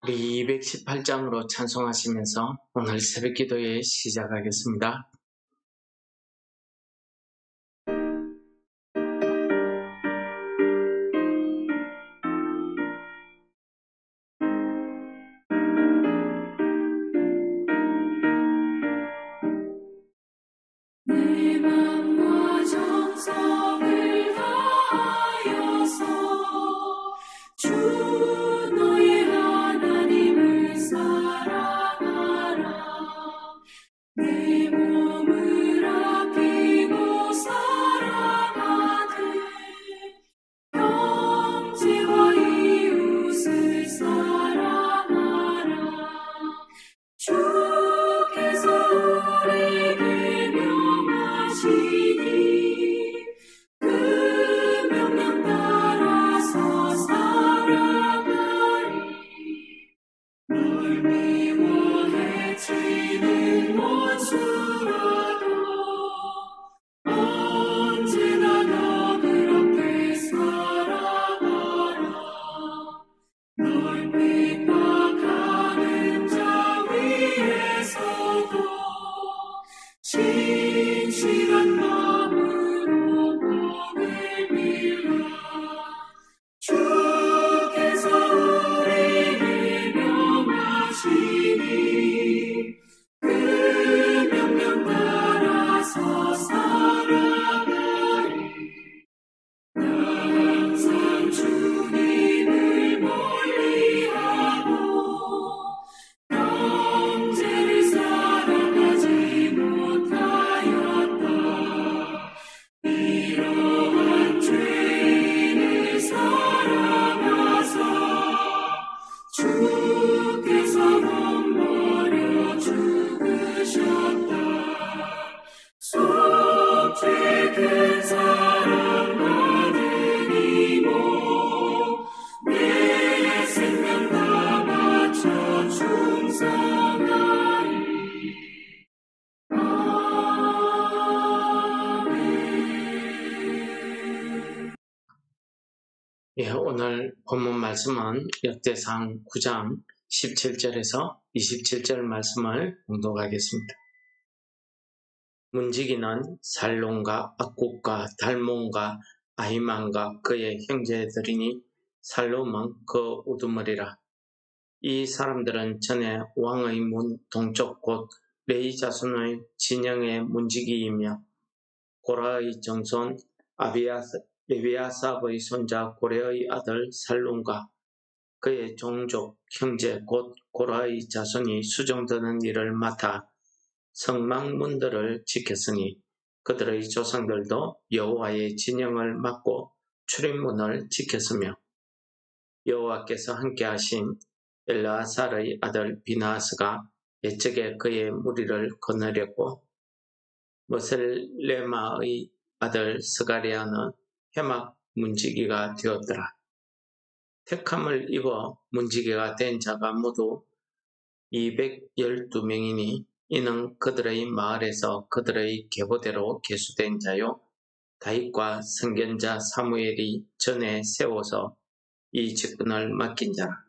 우리 218장으로 찬송하시면서 오늘 새벽 기도회 시작하겠습니다. 내 맘과 정성을 다하여서 주 너의 하나님을 사랑하라. 내 몸을 아끼고 사랑하되 형제와 이웃을 사랑하라. 주께서 우리에게 명하시니 그 명령 따라서 살아가리. 널 미워해 치는 원수라도 언제나 너 그렇게 살아가라. 널 핍박하는 자 위에서도 진실한 마음으로 복을 빌라. 주께서 우리에게 명하시니 그 명령 따라서 살아가리. 항상 주님을 멀리하고 형제를 사랑하지 못하였다. 이러한 죄인을 사랑하사 주께서 몸버려 죽으셨다. 속죄 큰 사랑 받은 이모 내 생명 다 바쳐 충성하리. 아멘. 오늘 본문 말씀은 역대상 9장 17절에서 27절 말씀을 봉독하겠습니다. 문지기는 살론과 악국과 달몬과 아히만과 그의 형제들이니 살롬은 그 우두머리라. 이 사람들은 전에 왕의 문 동쪽 곧 레위 자손의 진영의 문지기이며 고라의 정손 에비아삽의 손자 고레의 아들 살룸과 그의 종족 형제 곧 고라의 자손이 수종드는 일을 맡아 성막문들을 지켰으니 그들의 조상들도 여호와의 진영을 맡고 출입문을 지켰으며 여호와께서 함께하신 엘르아살의 아들 비나스가 옛적에 그의 무리를 거느렸고 머셀레마의 아들 스가리아는 해막 문지기가 되었더라. 택함을 입어 문지기가 된 자가 모두 212명이니 이는 그들의 마을에서 그들의 계보대로 계수된 자요 다윗과 선견자 사무엘이 전에 세워서 이 직분을 맡긴 자라.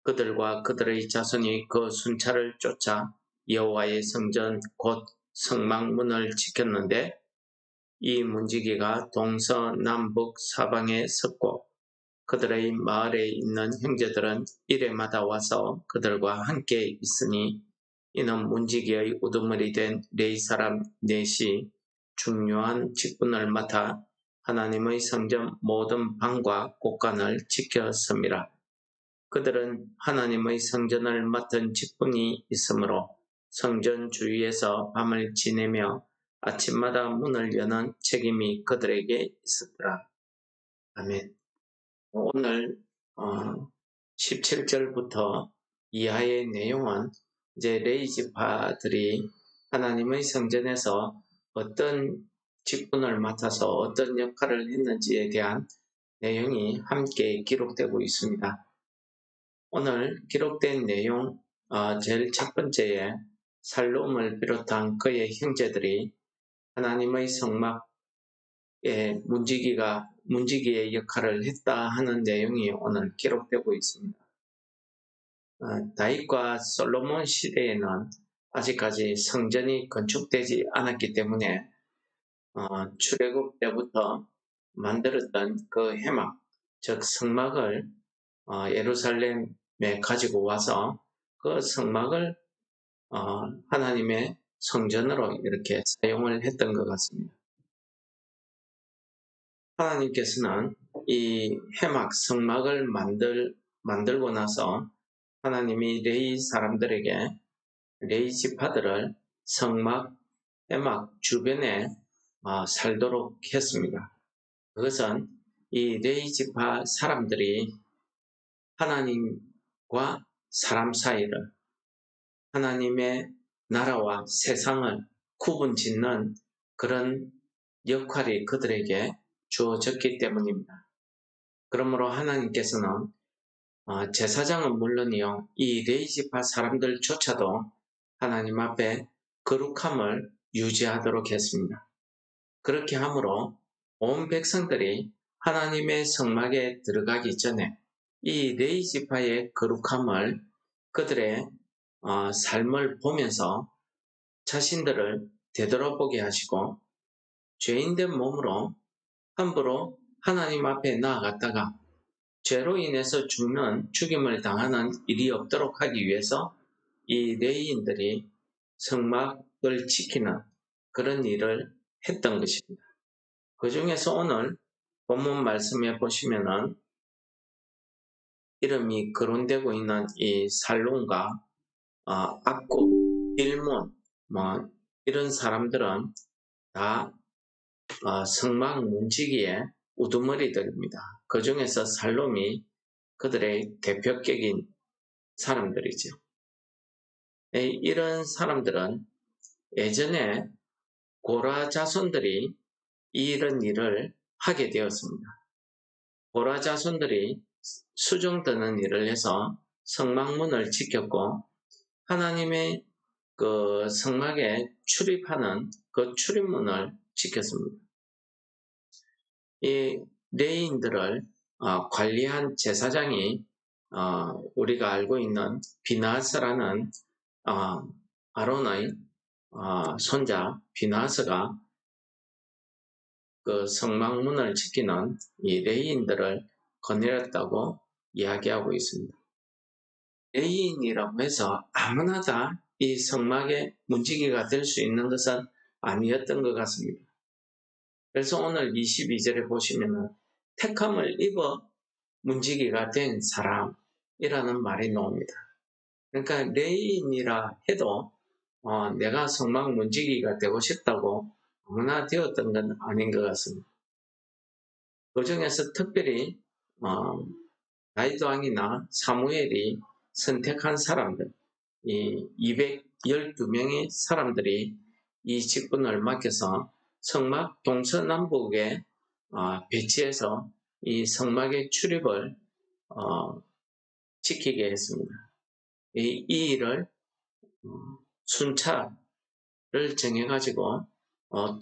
그들과 그들의 자손이 그 순찰을 쫓아 여호와의 성전 곧 성막문을 지켰는데 이 문지기가 동서남북 사방에 섰고 그들의 마을에 있는 형제들은 일해마다 와서 그들과 함께 있으니 이는 문지기의 우두머리 된 레위 사람 넷이 중요한 직분을 맡아 하나님의 성전 모든 방과 곳간을 지켰음이라. 그들은 하나님의 성전을 맡은 직분이 있으므로 성전 주위에서 밤을 지내며 아침마다 문을 여는 책임이 그들에게 있었더라. 아멘. 오늘 17절부터 이하의 내용은 이제 레위 지파들이 하나님의 성전에서 어떤 직분을 맡아서 어떤 역할을 했는지에 대한 내용이 함께 기록되고 있습니다. 오늘 기록된 내용 제일 첫 번째에 살롬을 비롯한 그의 형제들이 하나님의 성막에 문지기의 역할을 했다 하는 내용이 오늘 기록되고 있습니다. 다윗과 솔로몬 시대에는 아직까지 성전이 건축되지 않았기 때문에 출애굽 때부터 만들었던 그 회막, 즉 성막을 예루살렘에 가지고 와서 그 성막을 하나님의 성전으로 이렇게 사용을 했던 것 같습니다. 하나님께서는 이 회막, 성막을 만들고 나서 하나님이 레위 사람들에게 레위 지파들을 성막, 회막 주변에 살도록 했습니다. 그것은 이 레위 지파 사람들이 하나님과 사람 사이를, 하나님의 나라와 세상을 구분짓는 그런 역할이 그들에게 주어졌기 때문입니다. 그러므로 하나님께서는 제사장은 물론이요, 이 레위 지파 사람들조차도 하나님 앞에 거룩함을 유지하도록 했습니다. 그렇게 함으로 온 백성들이 하나님의 성막에 들어가기 전에 이 레위 지파의 거룩함을 그들의 삶을 보면서 자신들을 되돌아보게 하시고 죄인된 몸으로 함부로 하나님 앞에 나아갔다가 죄로 인해서 죽임을 당하는 일이 없도록 하기 위해서 이 레위인들이 성막을 지키는 그런 일을 했던 것입니다. 그 중에서 오늘 본문 말씀에 보시면은 이름이 거론되고 있는 이 살론과 악국, 일몬, 이런 사람들은 다 성막 문지기의 우두머리들입니다. 그 중에서 살롬이 그들의 대표격인 사람들이죠. 이런 사람들은 예전에 고라 자손들이 이런 일을 하게 되었습니다. 고라 자손들이 수종 드는 일을 해서 성막문을 지켰고 하나님의 그 성막에 출입하는 그 출입문을 지켰습니다. 이 레위인들을 관리한 제사장이 우리가 알고 있는 비나스라는 아론의 손자 비나스가 그 성막문을 지키는 이 레위인들을 거느렸다고 이야기하고 있습니다. 레위인이라고 해서 아무나 다 이 성막의 문지기가 될 수 있는 것은 아니었던 것 같습니다. 그래서 오늘 22절에 보시면은 택함을 입어 문지기가 된 사람이라는 말이 나옵니다. 그러니까 레위인이라 해도 내가 성막 문지기가 되고 싶다고 아무나 되었던 건 아닌 것 같습니다. 그 중에서 특별히 다윗 왕이나 사무엘이 선택한 사람들, 이 212명의 사람들이 이 직분을 맡겨서 성막 동서남북에 배치해서 이 성막의 출입을 지키게 했습니다. 이 일을 순차를 정해가지고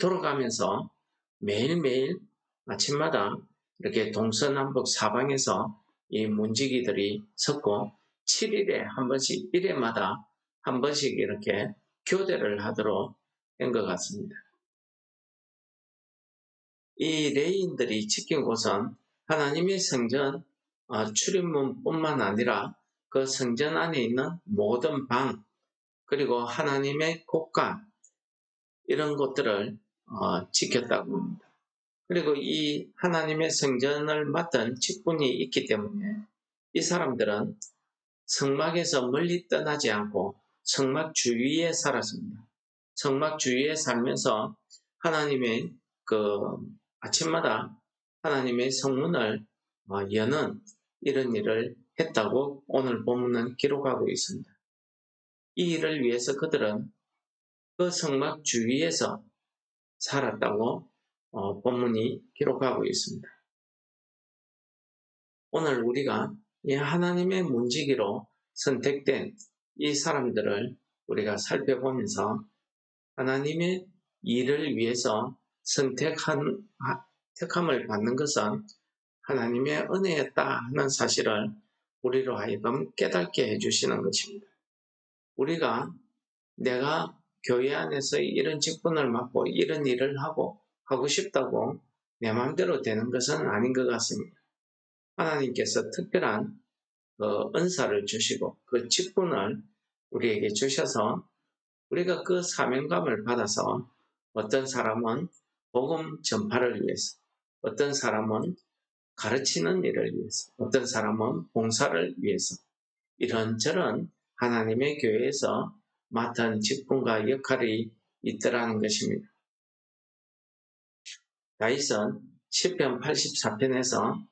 돌아가면서 매일매일 아침마다 이렇게 동서남북 사방에서 이 문지기들이 섰고 7일에 한 번씩, 1회마다 한 번씩 이렇게 교대를 하도록 된 것 같습니다. 이 레위인들이 지킨 곳은 하나님의 성전 출입문뿐만 아니라 그 성전 안에 있는 모든 방, 그리고 하나님의 곳간, 이런 것들을 지켰다고 합니다. 그리고 이 하나님의 성전을 맡은 직분이 있기 때문에 이 사람들은 성막에서 멀리 떠나지 않고 성막 주위에 살았습니다. 성막 주위에 살면서 하나님의 아침마다 하나님의 성문을 여는 이런 일을 했다고 오늘 본문은 기록하고 있습니다. 이 일을 위해서 그들은 그 성막 주위에서 살았다고 본문이 기록하고 있습니다. 오늘 우리가 이 하나님의 문지기로 선택된 이 사람들을 우리가 살펴보면서 하나님의 일을 위해서 택함을 받는 것은 하나님의 은혜였다 하는 사실을 우리로 하여금 깨닫게 해주시는 것입니다. 우리가 내가 교회 안에서 이런 직분을 맡고 이런 일을 하고 싶다고 내 마음대로 되는 것은 아닌 것 같습니다. 하나님께서 특별한 은사를 주시고 그 직분을 우리에게 주셔서 우리가 그 사명감을 받아서 어떤 사람은 복음 전파를 위해서, 어떤 사람은 가르치는 일을 위해서, 어떤 사람은 봉사를 위해서 이런저런 하나님의 교회에서 맡은 직분과 역할이 있더라는 것입니다. 다윗은 시편 84편에서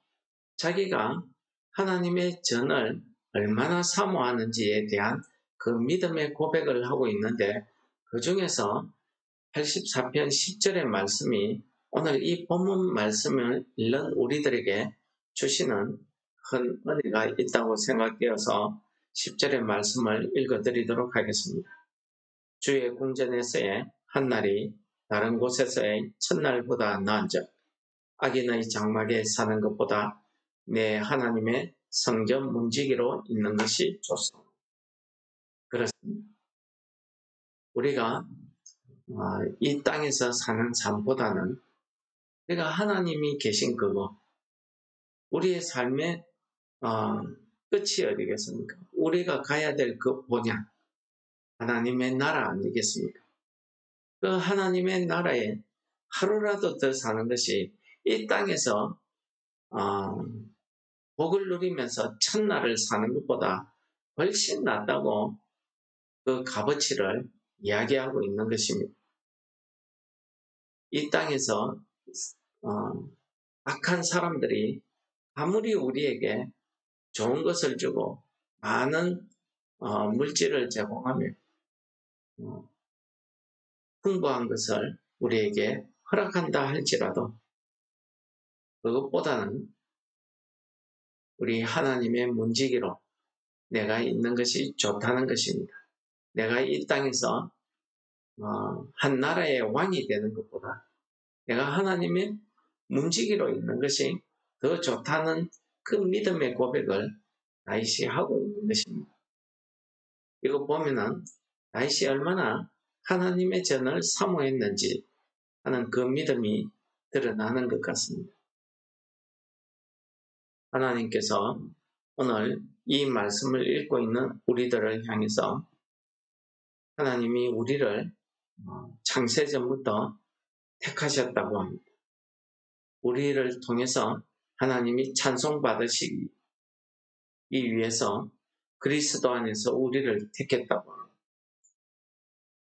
자기가 하나님의 전을 얼마나 사모하는지에 대한 그 믿음의 고백을 하고 있는데 그 중에서 84편 10절의 말씀이 오늘 이 본문 말씀을 읽는 우리들에게 주시는 큰 은혜가 있다고 생각되어서 10절의 말씀을 읽어드리도록 하겠습니다. 주의 궁전에서의 한날이 다른 곳에서의 첫날보다 나은즉 악인의 장막에 사는 것보다 내 하나님의 성전 문지기로 있는 것이 좋습니다. 그렇습니다. 우리가 이 땅에서 사는 삶보다는 우리가 하나님이 계신 그거, 우리의 삶의 끝이 어디겠습니까? 우리가 가야 될 그 본향, 하나님의 나라 아니겠습니까? 그 하나님의 나라에 하루라도 더 사는 것이 이 땅에서 복을 누리면서 첫날을 사는 것보다 훨씬 낫다고 그 값어치를 이야기하고 있는 것입니다. 이 땅에서 악한 사람들이 아무리 우리에게 좋은 것을 주고 많은 물질을 제공하며 풍부한 것을 우리에게 허락한다 할지라도 그것보다는 우리 하나님의 문지기로 내가 있는 것이 좋다는 것입니다. 내가 이 땅에서 한 나라의 왕이 되는 것보다 내가 하나님의 문지기로 있는 것이 더 좋다는 그 믿음의 고백을 다윗이 하고 있는 것입니다. 이거 보면은 다윗이 얼마나 하나님의 전을 사모했는지 하는 그 믿음이 드러나는 것 같습니다. 하나님께서 오늘 이 말씀을 읽고 있는 우리들을 향해서 하나님이 우리를 창세전부터 택하셨다고 합니다. 우리를 통해서 하나님이 찬송받으시기 위해서 그리스도 안에서 우리를 택했다고 합니다.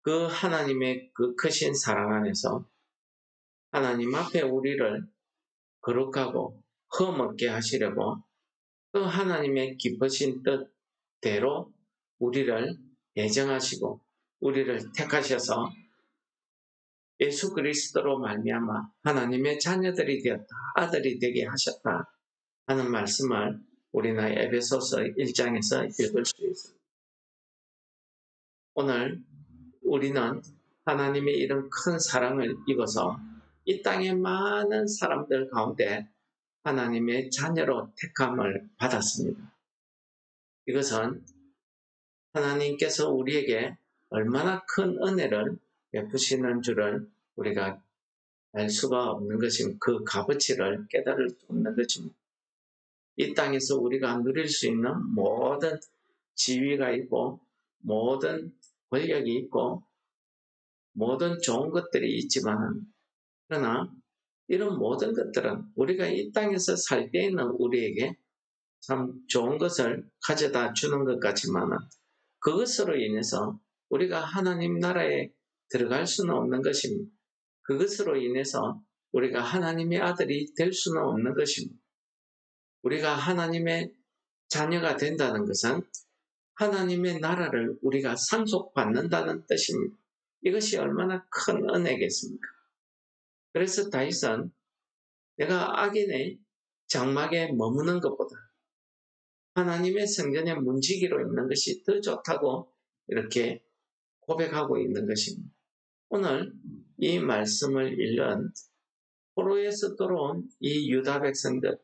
그 하나님의 그 크신 사랑 안에서 하나님 앞에 우리를 거룩하고 흠없게 하시려고 그 하나님의 기쁘신 뜻대로 우리를 예정하시고 우리를 택하셔서 예수 그리스도로 말미암아 하나님의 자녀들이 되었다, 아들이 되게 하셨다 하는 말씀을 우리는 에베소서 1장에서 읽을 수 있습니다. 오늘 우리는 하나님의 이런 큰 사랑을 입어서 이 땅의 많은 사람들 가운데 하나님의 자녀로 택함을 받았습니다. 이것은 하나님께서 우리에게 얼마나 큰 은혜를 베푸시는 줄을 우리가 알 수가 없는 것입니다. 그 값어치를 깨달을 수 없는 것입니다. 이 땅에서 우리가 누릴 수 있는 모든 지위가 있고 모든 권력이 있고 모든 좋은 것들이 있지만 그러나 이런 모든 것들은 우리가 이 땅에서 살 때에는 우리에게 참 좋은 것을 가져다 주는 것 같지만 그것으로 인해서 우리가 하나님 나라에 들어갈 수는 없는 것입니다. 그것으로 인해서 우리가 하나님의 아들이 될 수는 없는 것입니다. 우리가 하나님의 자녀가 된다는 것은 하나님의 나라를 우리가 상속받는다는 뜻입니다. 이것이 얼마나 큰 은혜겠습니까? 그래서 다윗은 내가 악인의 장막에 머무는 것보다 하나님의 성전에 문지기로 있는 것이 더 좋다고 이렇게 고백하고 있는 것입니다. 오늘 이 말씀을 읽은 포로에서 돌아온 이 유다 백성들,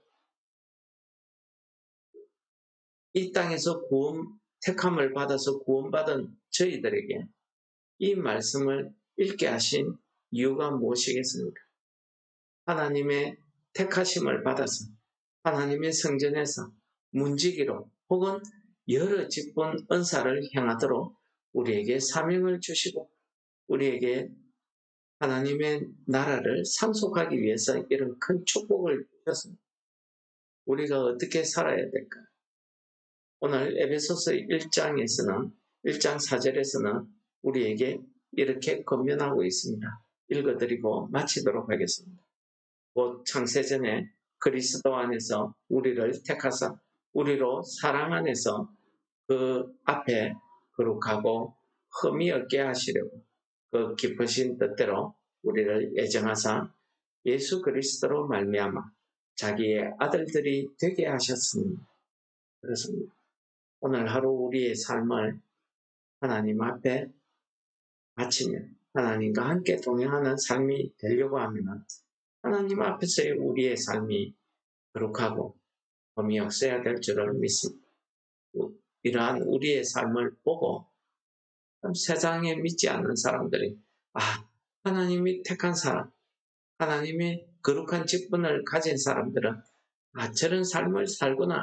이 땅에서 택함을 받아서 구원받은 저희들에게 이 말씀을 읽게 하신 이유가 무엇이겠습니까? 하나님의 택하심을 받아서 하나님의 성전에서 문지기로 혹은 여러 직분 은사를 행하도록 우리에게 사명을 주시고 우리에게 하나님의 나라를 상속하기 위해서 이런 큰 축복을 주셨습니다. 우리가 어떻게 살아야 될까? 오늘 에베소서 1장 4절에서는 우리에게 이렇게 권면하고 있습니다. 읽어드리고 마치도록 하겠습니다. 곧 창세전에 그리스도 안에서 우리를 택하사 우리로 사랑 안에서 그 앞에 거룩하고 흠이 없게 하시려고 그 깊으신 뜻대로 우리를 예정하사 예수 그리스도로 말미암아 자기의 아들들이 되게 하셨습니다. 그렇습니다. 오늘 하루 우리의 삶을 하나님 앞에 바치며 하나님과 함께 동행하는 삶이 되려고 하면 하나님 앞에서의 우리의 삶이 거룩하고 흠이 없어야 될 줄을 믿습니다. 이러한 우리의 삶을 보고 세상에 믿지 않는 사람들이 하나님이 택한 사람, 하나님의 거룩한 직분을 가진 사람들은 저런 삶을 살구나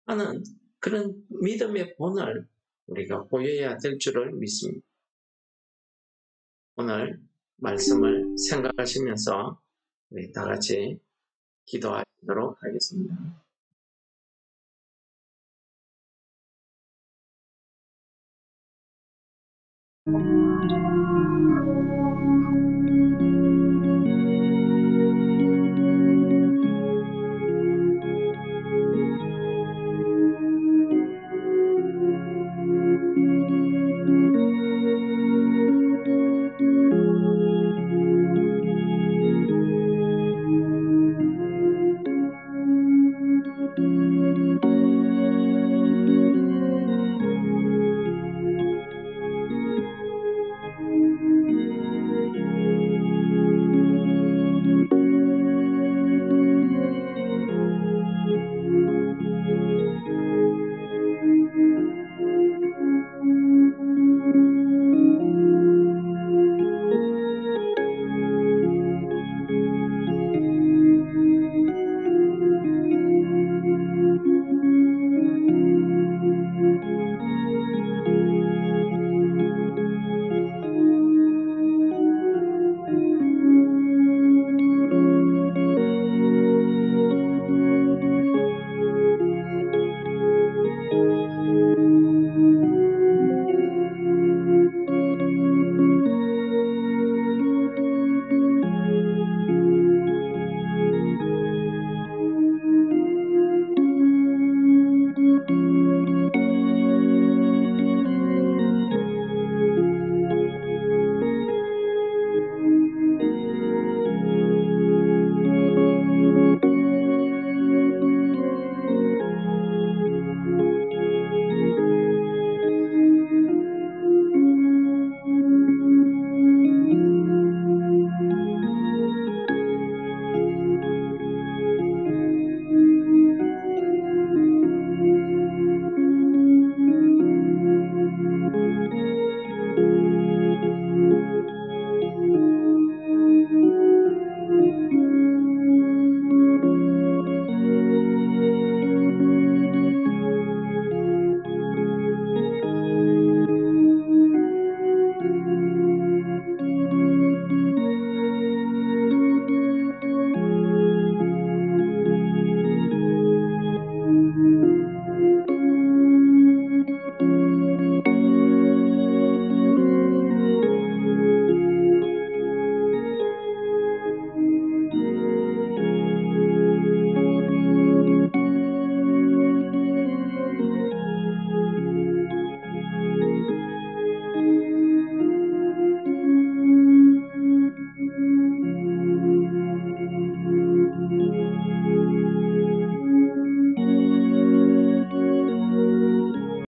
하는 그런 믿음의 본을 우리가 보여야 될 줄을 믿습니다. 오늘 말씀을 생각하시면서 우리 다 같이 기도하도록 하겠습니다.